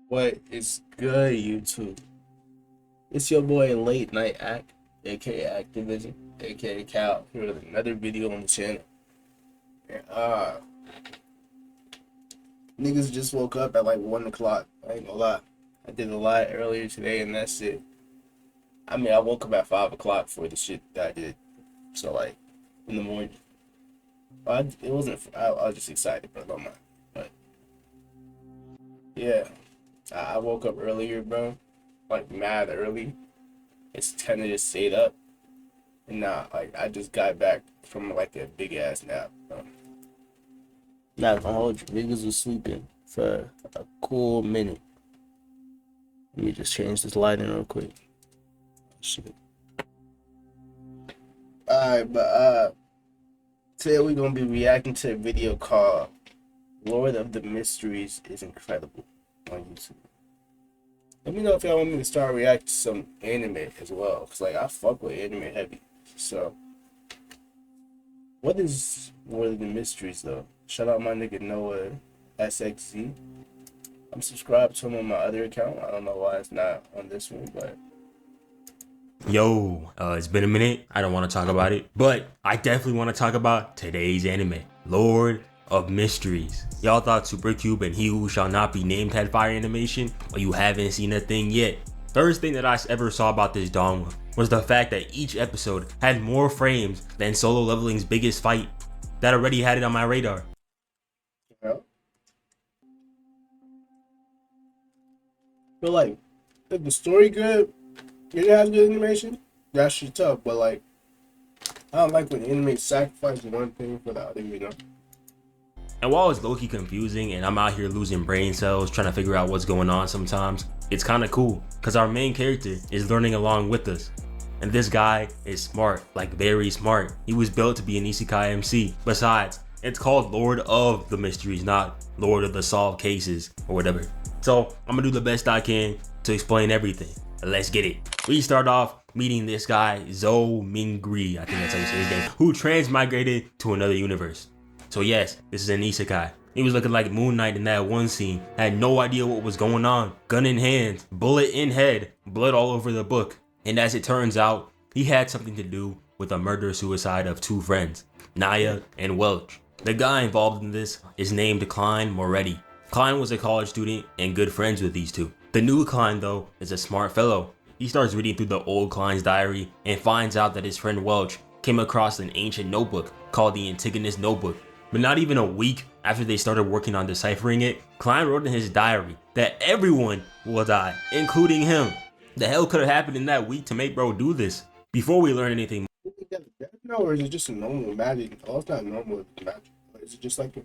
What is good, YouTube? It's your boy Late Night Act, aka Activision, aka Cal, here with another video on the channel. And, niggas just woke up at like 1 o'clock. I ain't gonna lie. I did a lot earlier today, and that's it. I mean, I woke up at 5 o'clock for the shit that I did. So, like, in the morning. It wasn't, I was just excited, bro. Don't mind. But, yeah. I woke up earlier, bro. Like, mad early. It's 10 to just stayed up. And now, like, I just got back from, like, a big-ass nap, bro. Not gonna hold you. Niggas was sleeping for a cool minute. Let me just change this lighting real quick. Shit. Alright, but, today we're gonna be reacting to a video called Lord of the Mysteries is Incredible on YouTube. Let me know if y'all want me to start reacting to some anime as well, because like I fuck with anime heavy. So what is Lord of the Mysteries though? Shout out my nigga Noah SXZ. I'm subscribed to him on my other account. I don't know why it's not on this one, but Yo, it's been a minute. I don't want to talk about it, but I definitely want to talk about today's anime, Lord of Mysteries. Y'all thought Supercube and He Who Shall Not Be Named had fire animation, but you haven't seen a thing yet. First thing that I ever saw about this dong was the fact that each episode had more frames than Solo Leveling's biggest fight. That already had it on my radar. yeah. But like, if the story good, it has good animation. That shit tough, but like, I don't like when anime sacrifice one thing for the other, you know. And while it's low-key confusing and I'm out here losing brain cells trying to figure out what's going on sometimes, it's kind of cool because our main character is learning along with us. And this guy is smart, like very smart. He was built to be an isekai MC. Besides, it's called Lord of the Mysteries, not Lord of the Solved Cases or whatever. So I'm gonna do the best I can to explain everything. Let's get it. We start off meeting this guy, Zhou Mingri, I think that's how you say his name, who transmigrated to another universe. So yes, this is an isekai. He was looking like Moon Knight in that one scene, had no idea what was going on. Gun in hand, bullet in head, blood all over the book. And as it turns out, he had something to do with the murder-suicide of two friends, Naya and Welch. The guy involved in this is named Klein Moretti. Klein was a college student and good friends with these two. The new Klein though is a smart fellow. He starts reading through the old Klein's diary and finds out that his friend Welch came across an ancient notebook called the Antigonus Notebook. But not even a week after they started working on deciphering it, Klein wrote in his diary that everyone will die, including him. The hell could have happened in that week to make bro do this? Before we learn anything No, or is it just a normal magic? Oh, it's not normal magic. Is it just like a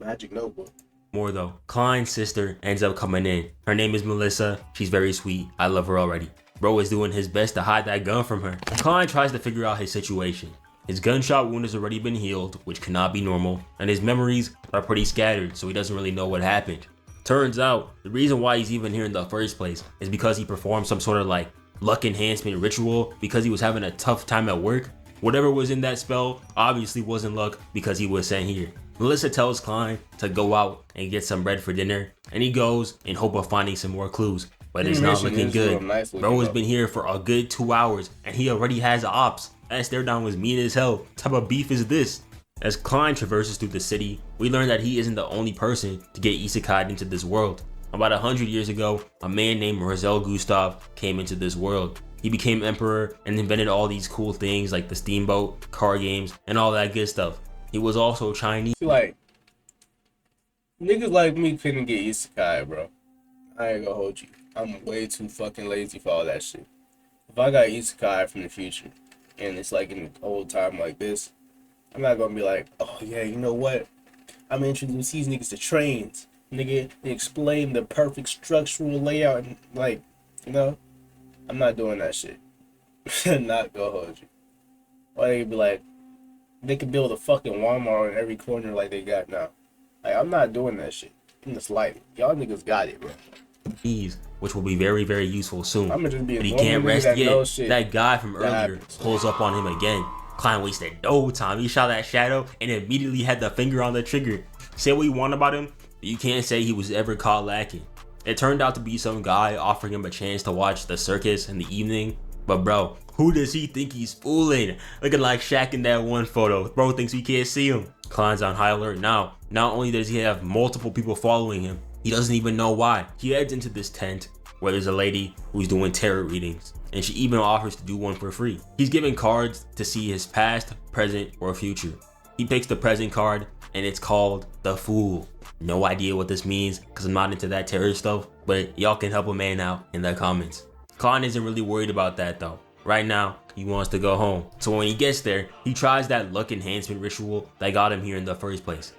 magic notebook? more though, Klein's sister ends up coming in. Her name is Melissa. She's very sweet. I love her already. Bro is doing his best to hide that gun from her. Klein tries to figure out his situation. His gunshot wound has already been healed, which cannot be normal, and his memories are pretty scattered, so he doesn't really know what happened. Turns out, the reason why he's even here in the first place is because he performed some sort of like luck enhancement ritual because he was having a tough time at work. Whatever was in that spell obviously wasn't luck because he was sent here. Melissa tells Klein to go out and get some bread for dinner, and he goes in hope of finding some more clues, but it's not looking good. Bro has been here for a good 2 hours and he already has ops. That stare down was mean as hell. What type of beef is this? As Klein traverses through the city, we learn that he isn't the only person to get isekai'd into this world. About 100 years ago, a man named Marcel Gustav came into this world. He became emperor and invented all these cool things like the steamboat, car games, and all that good stuff. He was also Chinese. Like, niggas like me couldn't get isekai, bro. I ain't gonna hold you. I'm way too fucking lazy for all that shit. If I got isekai from the future, and it's like in the old time like this, I'm not gonna be like, oh yeah, you know what? I'm gonna introduce these niggas to trains. Nigga, they explain the perfect structural layout and like, you know? I'm not doing that shit. Not gonna hold you. Or they could be like, they could build a fucking Walmart in every corner like they got now. Like, I'm not doing that shit. In the slightest. Y'all niggas got it, bro. Which will be very, very useful soon. I'm gonna just be but he can't rest yet. That guy from earlier happens. pulls up on him again. Klein wasted no time. He shot that shadow and immediately had the finger on the trigger. Say what you want about him, but you can't say he was ever caught lacking. It turned out to be some guy offering him a chance to watch the circus in the evening. But bro, who does he think he's fooling? Looking like Shaq in that one photo. Bro thinks we can't see him. Klein's on high alert now. Not only does he have multiple people following him, he doesn't even know why. He heads into this tent where there's a lady who's doing tarot readings, and she even offers to do one for free. He's given cards to see his past, present, or future. He picks the present card, and it's called the Fool. No idea what this means, because I'm not into that tarot stuff, but y'all can help a man out in the comments. Klein isn't really worried about that though. Right now, he wants to go home. So when he gets there, he tries that luck enhancement ritual that got him here in the first place.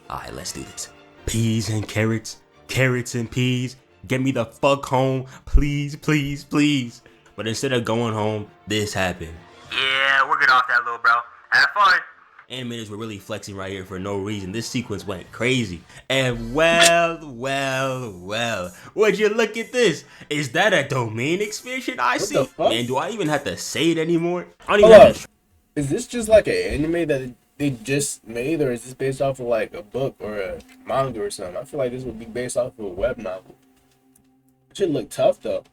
Alright, let's do this. Peas and carrots, carrots and peas. Get me the fuck home, please, please, please. But instead of going home, this happened. Yeah, we'll get off that, little bro. Have fun. Animators were really flexing right here for no reason. This sequence went crazy. And well, would you look at this? Is that a domain expansion I see? the fuck? Man, do I even have to say it anymore? I don't Hold even up. have to. Is this just like an anime that they just made, or is this based off of like a book or a manga or something? I feel like this would be based off of a web novel. It should look tough though.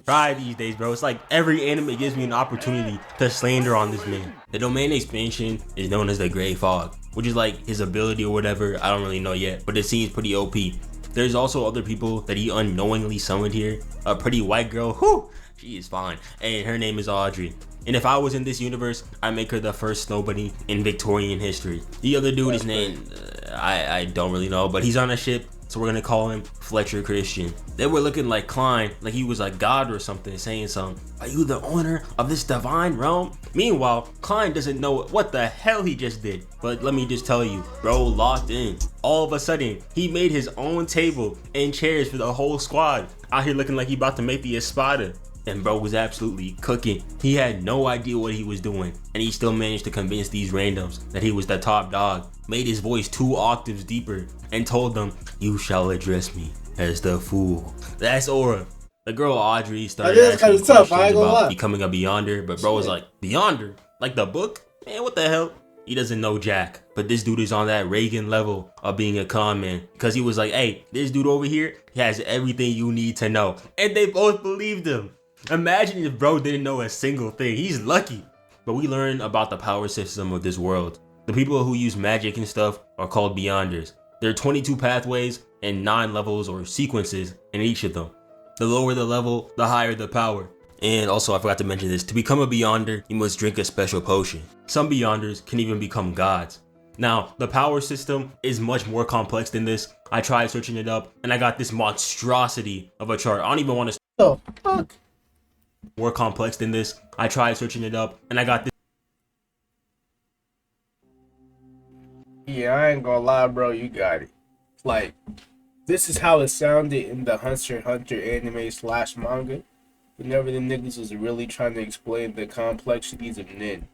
Try these days, bro. It's like every anime gives me an opportunity to slander on this man. The domain expansion is known as the Grey Fog, which is like his ability or whatever. I don't really know yet, but it seems pretty OP. There's also other people that he unknowingly summoned here. A pretty white girl, whew, she is fine, and her name is Audrey. And if I was in this universe, I'd make her the first snow bunny in Victorian history. The other dude is named, I don't really know, but he's on a ship, so we're gonna call him Fletcher Christian. They were looking like Klein, like he was a god or something, saying something. Are you the owner of this divine realm? Meanwhile, Klein doesn't know what the hell he just did. But let me just tell you, bro locked in. All of a sudden, he made his own table and chairs for the whole squad. Out here looking like he about to make the espada. And bro was absolutely cooking. He had no idea what he was doing, and he still managed to convince these randoms that he was the top dog. Made his voice 2 octaves deeper and told them, "You shall address me as the Fool." That's Aura. The girl Audrey started That is asking kinda tough, I questions ain't gonna about lie. becoming a Beyonder, but bro was like, "Beyonder? Like the book? Man, what the hell?" He doesn't know Jack, but this dude is on that Reagan level of being a con man, because he was like, "Hey, this dude over here, he has everything you need to know," and they both believed him. Imagine if bro didn't know a single thing. He's lucky. But we learn about the power system of this world. The people who use magic and stuff are called Beyonders. There are 22 pathways and 9 levels or sequences in each of them. The lower the level, the higher the power. And also, I forgot to mention this, to become a Beyonder, you must drink a special potion. Some Beyonders can even become gods. Now, the power system is much more complex than this. I tried searching it up, and I got this monstrosity of a chart. I don't even want to Oh fuck. more complex than this. I tried searching it up, and I got this. Yeah, I ain't gonna lie, bro. You got it. Like, this is how it sounded in the Hunter x Hunter anime / manga. Whenever the niggas was really trying to explain the complexities of Nin.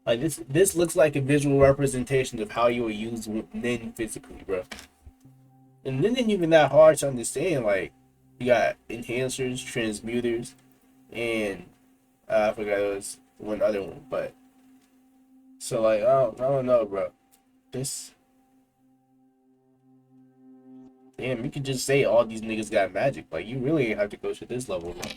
Like this looks like a visual representation of how you would use Nin physically, bro. And Nin ain't even that hard to understand. Like, you got enhancers, transmuters, and I forgot it was one other one, but so like I don't know, bro. This damn, you could just say all these niggas got magic. Like, you really ain't have to go to this level, bro.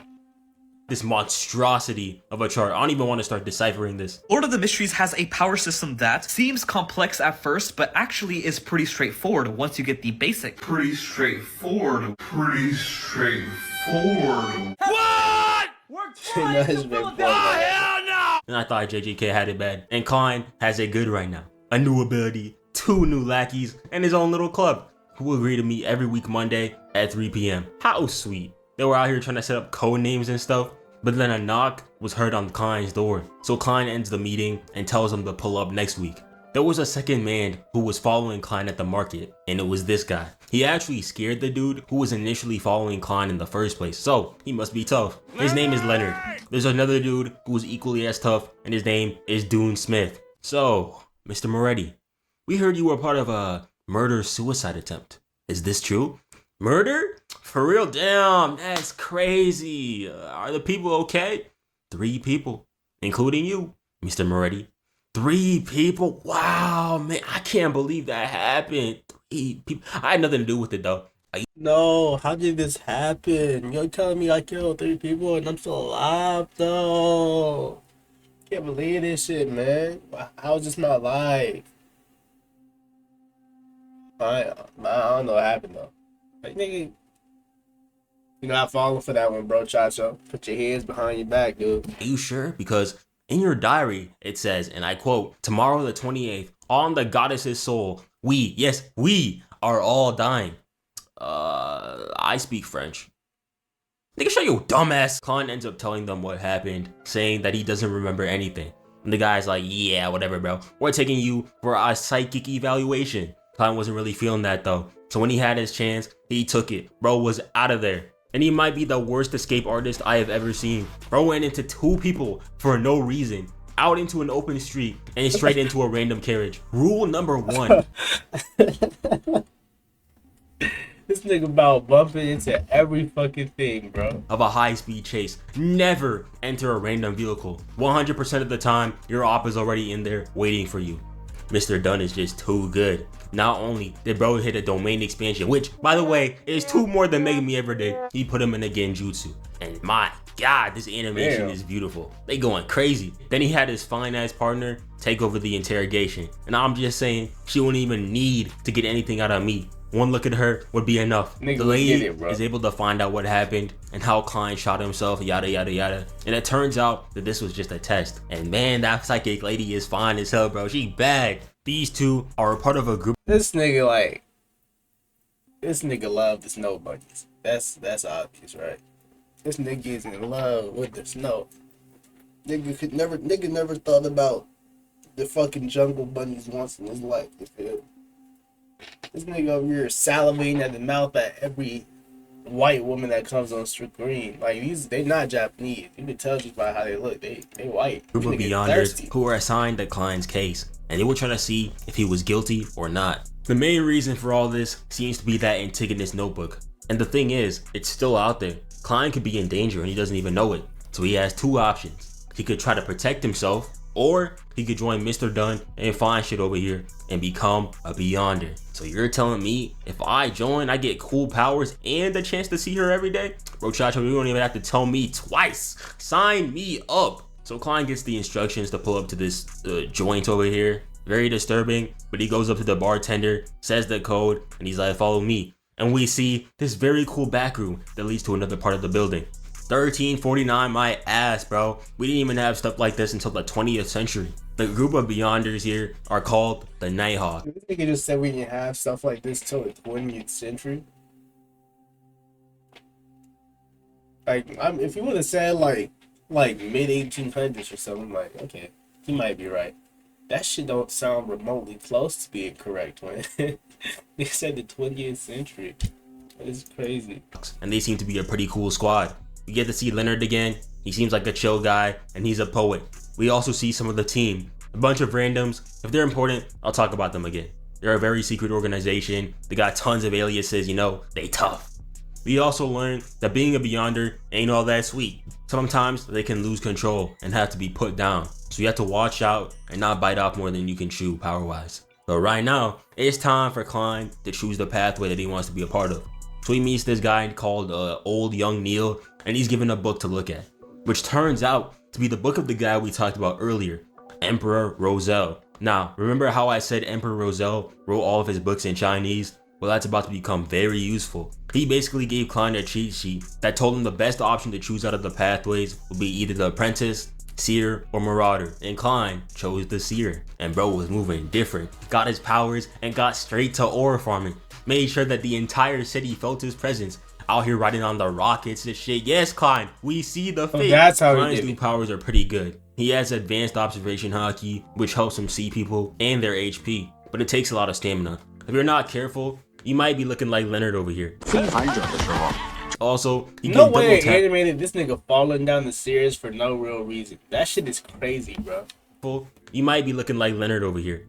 This monstrosity of a chart. I don't even want to start deciphering this. Lord of the Mysteries has a power system that seems complex at first, but actually is pretty straightforward once you get the basic. Pretty straightforward. What? We're Nah, his big boy, man. hell no! And I thought JJK had it bad. And Klein has it good right now. A new ability, 2 new lackeys, and his own little club, who will agree to meet every week Monday at 3 p.m. How sweet. They were out here trying to set up code names and stuff, but then a knock was heard on Klein's door. So Klein ends the meeting and tells him to pull up next week. There was a second man who was following Klein at the market, and it was this guy. He actually scared the dude who was initially following Klein in the first place, so he must be tough. His name is Leonard. There's another dude who was equally as tough, and his name is Dune Smith. So, Mr. Moretti, we heard you were part of a murder-suicide attempt. Is this true? Murder? For real? Damn, that's crazy. Are the people okay? 3 people, including you, Mr. Moretti. 3 people? Wow, man, I can't believe that happened. 3 people. I had nothing to do with it though. No, how did this happen? You're telling me I killed 3 people and I'm still alive? No. Can't believe this shit, man. How is this my life? I don't know what happened though. Like, nigga, you're not falling for that one, bro, Chacho. Put your hands behind your back, dude. Are you sure? Because in your diary, it says, and I quote, tomorrow the 28th, on the goddess's soul, we, yes, we are all dying. I speak French. Nigga, show you dumbass. Klein ends up telling them what happened, saying that he doesn't remember anything. And the guy's like, yeah, whatever, bro. We're taking you for a psychic evaluation. Klein wasn't really feeling that though. So when he had his chance, he took it. Bro was out of there. And he might be the worst escape artist I have ever seen. Bro went into 2 people for no reason. Out into an open street and straight into a random carriage. Rule number 1. This nigga about bumping into every fucking thing, bro. Of a high-speed chase. Never enter a random vehicle. 100% of the time, your op is already in there waiting for you. Mr. Dunn is just too good. Not only did bro hit a domain expansion, which, by the way, is 2 more than Megami ever did, he put him in a Genjutsu. And my god, this animation is beautiful. They going crazy. Then he had his fine-ass partner take over the interrogation. And I'm just saying, she wouldn't even need to get anything out of me. One look at her would be enough. Nigga, the lady bro. is able to find out what happened and how Klein shot himself, yada yada yada. And it turns out that this was just a test. And man, that psychic lady is fine as hell, bro. She bad. These 2 are a part of a group. This nigga love the snow bunnies. That's obvious, right? This nigga is in love with the snow. Nigga never thought about the fucking jungle bunnies once in his life. You feel? This nigga over here salivating at the mouth at every white woman that comes on screen. Like, they not Japanese. You can tell just by how they look. They white. Group of Beyonders who were assigned to Klein's case, and they were trying to see if he was guilty or not. The main reason for all this seems to be that Antigonus notebook. And the thing is, it's still out there. Klein could be in danger and he doesn't even know it. So he has 2 options. He could try to protect himself, or he could join Mr. Dunn and find shit over here and become a Beyonder. So you're telling me if I join, I get cool powers and a chance to see her every day? Bro, Chacho, you don't even have to tell me twice. Sign me up. So Klein gets the instructions to pull up to this joint over here. Very disturbing, but he goes up to the bartender, says the code, and he's like, follow me. And we see this very cool back room that leads to another part of the building. 1349, my ass, bro. We didn't even have stuff like this until the 20th century. The group of Beyonders here are called the Nighthawk. This nigga just said we didn't have stuff like this till the 20th century. Like, if you would have said like mid 1800s or something, like, okay, he might be right. That shit don't sound remotely close to being correct when they said the 20th century. It's crazy. And they seem to be a pretty cool squad. We get to see Leonard again. He seems like a chill guy, and he's a poet. We also see some of the team. A bunch of randoms. If they're important, I'll talk about them again. They're a very secret organization. They got tons of aliases, you know, they tough. We also learn that being a Beyonder ain't all that sweet. Sometimes they can lose control and have to be put down. So you have to watch out and not bite off more than you can chew power-wise. But right now, it's time for Klein to choose the pathway that he wants to be a part of. So he meets this guy called Old Young Neil, and he's given a book to look at, which turns out to be the book of the guy we talked about earlier, Emperor Roselle. Now, remember how I said Emperor Roselle wrote all of his books in Chinese? Well, that's about to become very useful. He basically gave Klein a cheat sheet that told him the best option to choose out of the pathways would be either the Apprentice, Seer, or Marauder, and Klein chose the Seer. And bro was moving different, got his powers, and got straight to ore farming. Made sure that the entire city felt his presence. Out here riding on the rockets and shit. Yes, Klein, we see the fate. That's how Klein's he did new it. powers are pretty good. He has advanced observation haki, which helps him see people and their HP, but it takes a lot of stamina. If you're not careful, you might be looking like Leonard over here. Also, he No can way double they tap. animated this nigga falling down the stairs for no real reason. That shit is crazy, bro. You might be looking like Leonard over here.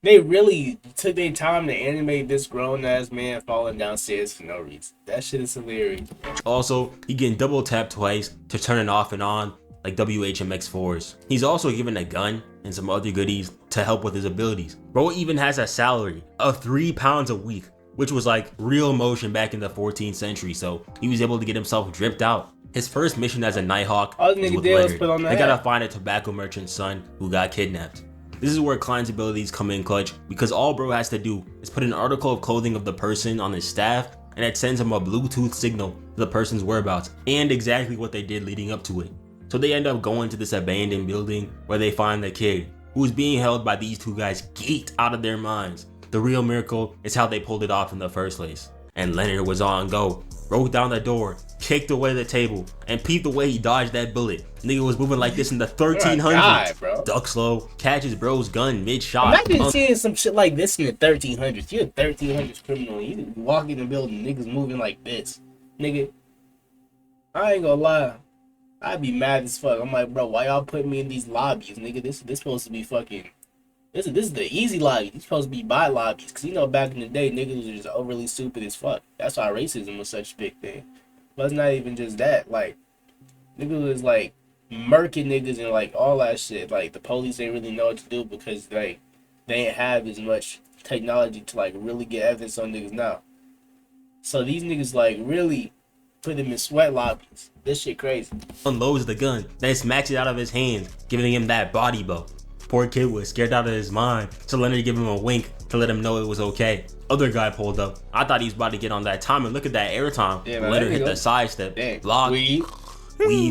They really took their time to animate this grown ass man falling downstairs for no reason. That shit is hilarious. Also, he can double tap twice to turn it off and on, like WHMX4s. He's also given a gun and some other goodies to help with his abilities. Bro even has a salary of 3 pounds a week, which was like real motion back in the 14th century, so he was able to get himself dripped out. His first mission as a Nighthawk All the is nigga with did was Leonard. put on the They hat. gotta find a tobacco merchant's son who got kidnapped. This is where Klein's abilities come in clutch, because all bro has to do is put an article of clothing of the person on his staff, and it sends him a Bluetooth signal to the person's whereabouts and exactly what they did leading up to it. So they end up going to this abandoned building where they find the kid, who is being held by these two guys geeked out of their minds. The real miracle is how they pulled it off in the first place. And Leonard was on go, broke down the door, kicked away the table, and peeped the way he dodged that bullet. Nigga was moving like this in the 1300s. God, bro. Duck slow, catches bro's gun mid-shot. Imagine seeing some shit like this in the 1300s. You're a 1300s criminal. You walk in the building, niggas moving like this. Nigga, I ain't gonna lie. I'd be mad as fuck. I'm like, bro, why y'all put me in these lobbies, nigga? This supposed to be fucking... This is the easy lobby. These supposed to be by lobbies. Because, you know, back in the day, niggas was just overly stupid as fuck. That's why racism was such a big thing. But it's not even just that. Like, niggas was, like, murking niggas and, like, all that shit. Like, the police ain't really know what to do because, like, they ain't have as much technology to, like, really get evidence on niggas now. So these niggas, like, really put them in sweat lobbies. This shit crazy. Unloads the gun, then smacks it out of his hands, giving him that body blow. Poor kid was scared out of his mind, so Leonard gave him a wink to let him know it was okay. Other guy pulled up. I thought he was about to get on that time, and look at that airtime. Yeah, man, Leonard there hit you the go. sidestep, Damn. block, weed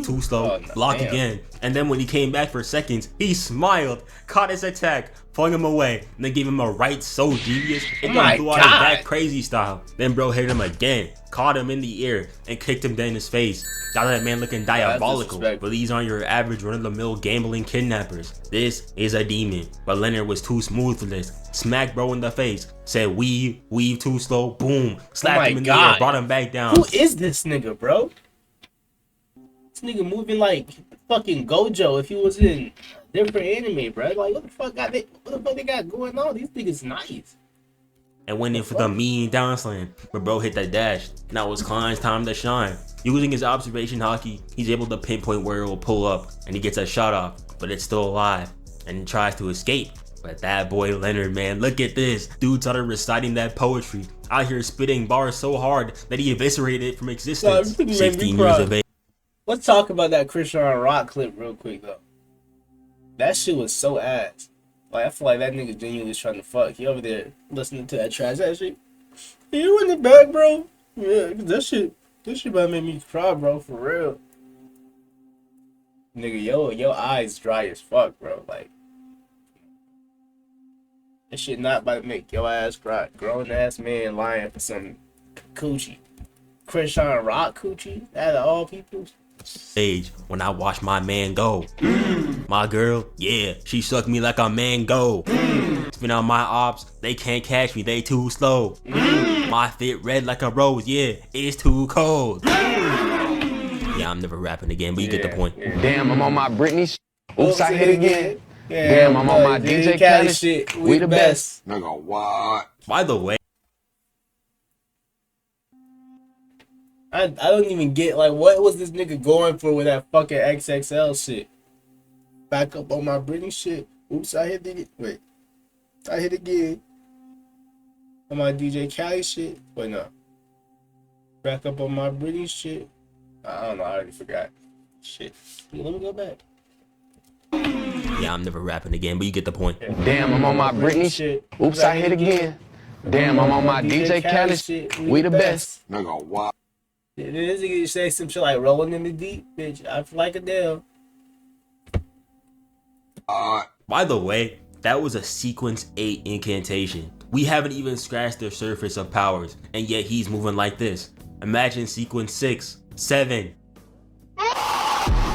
too slow, Oh, no, block damn. again. And then when he came back for seconds, he smiled, caught his attack, flung him away, and then gave him a right so devious, it Oh my blew out his God. back crazy style. Then bro hit him again, caught him in the ear, and kicked him dead in his face. Got that man looking diabolical, disrespectful. but these aren't your average run-of-the-mill gambling kidnappers. This is a demon, but Leonard was too smooth for this. Smacked bro in the face, said weave too slow, boom, slapped my him in the ear, God. brought him back down. Who is this nigga, bro? This nigga moving like fucking Gojo if he was in different anime, bro. Like, what the fuck they got going on? These niggas nice. And went in for the mean down slam, but bro hit that dash. Now it's Klein's time to shine. Using his observation hockey, he's able to pinpoint where it will pull up, and he gets a shot off, but it's still alive, and tries to escape. But that boy Leonard, man, look at this. Dude started reciting that poetry, out here spitting bars so hard that he eviscerated it from existence. Nah, you made me 16 cry. years of age. Let's talk about that Christian Rock clip real quick though. That shit was so ass. Like, I feel like that nigga genuinely was trying to fuck. He over there listening to that trash ass shit. You in the back, bro? Yeah, that shit about to make me cry, bro, for real. Nigga, your eyes dry as fuck, bro. Like, that shit not about to make your ass cry. Grown ass man lying for some coochie. Christian Rock coochie? Out of all people? Stage when I watch my man go. My girl, yeah, she sucked me like a mango. Spin out my ops, they can't catch me, they too slow. My fit red like a rose, yeah, it's too cold. Yeah, I'm never rapping again, but you get the point. Yeah. Damn, I'm on my Britney Oops, I hit again. Yeah, Damn, I'm on my DJ Khaled shit. We the best. Nigga, what? By the way, I don't even get, like, what was this nigga going for with that fucking XXL shit? Back up on my Britney shit. Oops, I hit it. Wait. I hit again. On my DJ Khaled shit. Wait, no. Back up on my Britney shit. I don't know. I already forgot. Shit. Let me go back. yeah, I'm never rapping again, but you get the point. Damn, I'm on my Britney shit. Oops, I hit again. Damn, I'm on my DJ Khaled shit. We the best. Nigga, what? This nigga say some shit like rolling in the deep, bitch. I feel like Adele. By the way, that was a sequence 8 incantation. We haven't even scratched the surface of powers, and yet he's moving like this. Imagine sequence 6, 7.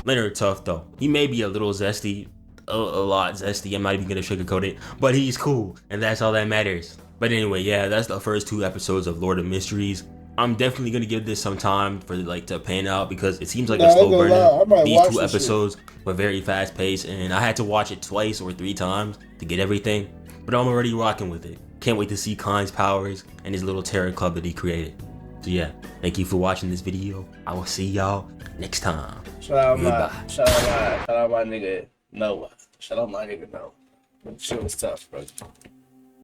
Leonard tough though. He may be a little zesty, a lot zesty. I'm not even gonna sugarcoat it, but he's cool, and that's all that matters. But anyway, yeah, that's the first 2 episodes of Lord of Mysteries. I'm definitely gonna give this some time for like to pan out because it seems like a slow burner. These 2 episodes were very fast paced, and I had to watch it twice or 3 times to get everything. But I'm already rocking with it. Can't wait to see Klein's powers and his little terror club that he created. So yeah, thank you for watching this video. I will see y'all next time. Shout out Goodbye. shout out my nigga Noah. Shout out my nigga Noah. Shit was tough, bro.